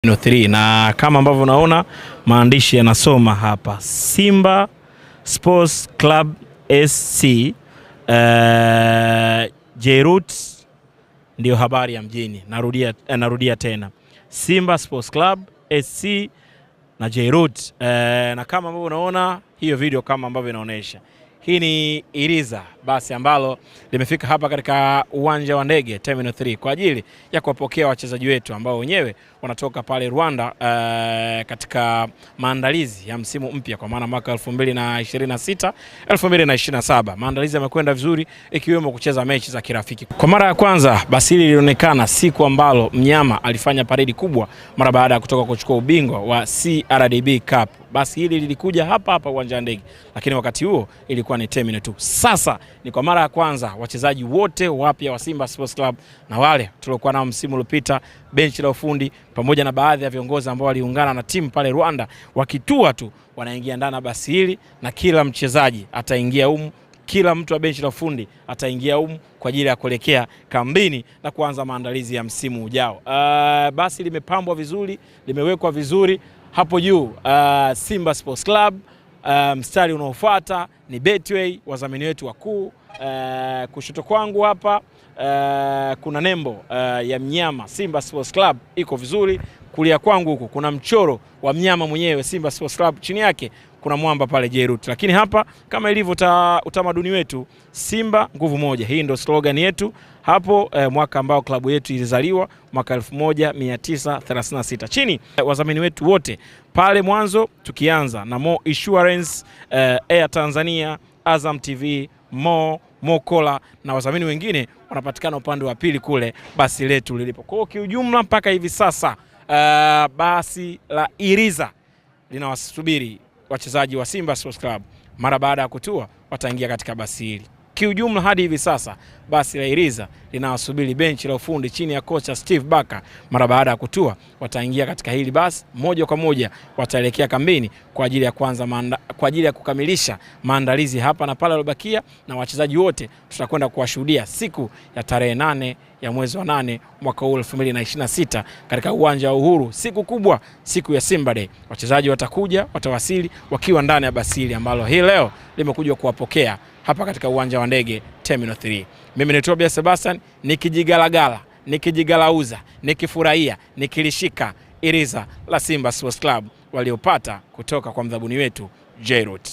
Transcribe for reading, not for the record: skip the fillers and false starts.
3 na kama ambavyo unaona maandishi yanasoma hapa Simba Sports Club SC Jairut ndio habari ya mjini. Narudia tena Simba Sports Club SC na Jairut na kama ambavyo unaona hiyo video kama ambavyo inaonyesha, hii ni Iriza basi ambalo limefika hapa katika uwanja wa ndege Terminal 3 kwa ajili ya kuwapokea wachezaji wetu ambao wenyewe wanatoka pale Rwanda katika maandalizi ya msimu mpya kwa maana mwaka 2026 2027. Maandalizi yamekwenda vizuri ikiwemo kucheza mechi za kirafiki. Kwa mara ya kwanza basi hili lilionekana siku ambalo mnyama alifanya paredi kubwa mara baada ya kutoka kuchukua ubingwa wa CRDB Cup. Basi hili lilikuja hapa uwanja wa ndege, lakini wakati huo ilikuwa ni Terminal 2. Sasa ni kwa mara ya kwanza wachezaji wote wapya wa Simba Sports Club na wale tuliokuwa nao msimu uliopita, benchi la ufundi pamoja na baadhi ya viongozi ambao waliungana na timu pale Rwanda, wakitua tu wanaingia ndani ya basi hili na kila mchezaji ataingia humu, kila mtu wa benchi la ufundi ataingia humu kwa ajili ya kuelekea kambini na kuanza maandalizi ya msimu ujao. Basi limepambwa vizuri, limewekwa vizuri hapo juu Simba Sports Club. Mstari unaofuata ni Betway, wadhamini wetu wakuu. Kushoto kwangu hapa kuna nembo ya mnyama Simba Sports Club iko vizuri. Kulia kwangu huku kuna mchoro wa mnyama mwenyewe Simba Sports Club, chini yake kuna mwamba pale Jairut. Lakini hapa kama ilivyo utamaduni wetu, Simba nguvu moja, hii ndio slogan yetu hapo mwaka ambao klabu yetu ilizaliwa mwaka 1936. Chini wadhamini wetu wote pale mwanzo, tukianza na Mo Insurance, Air Tanzania, Azam TV, Mokola na wadhamini wengine wanapatikana upande wa pili kule basi letu lilipo. Kwa kiujumla mpaka hivi sasa basi la Iriza linawasubiri wachezaji wa Simba Sports Club. Mara baada ya kutua wataingia katika basi hili. Kiujumla hadi hivi sasa basi la Iriza linawasubiri benchi la ufundi chini ya kocha Steve Baka. Mara baada ya kutua wataingia katika hili basi, moja kwa moja wataelekea kambini kwa ajili ya kukamilisha maandalizi hapa na pale yaliyobakia, na wachezaji wote tutakwenda kuwashuhudia siku ya tarehe 8 ya mwezi wa 8 mwaka 2026 katika uwanja wa Uhuru, siku kubwa, siku ya Simba Day. Wachezaji watawasili wakiwa ndani ya basi hili ambalo hii leo limekuja kuwapokea hapa katika uwanja wa ndege Terminal 3. Mimi ni Tobias Sebastian, nikijigalagala, nikijigalauza, nikifurahia, nikilishika Iriza la Simba Sports Club waliopata kutoka kwa mdhabuni wetu Jairut.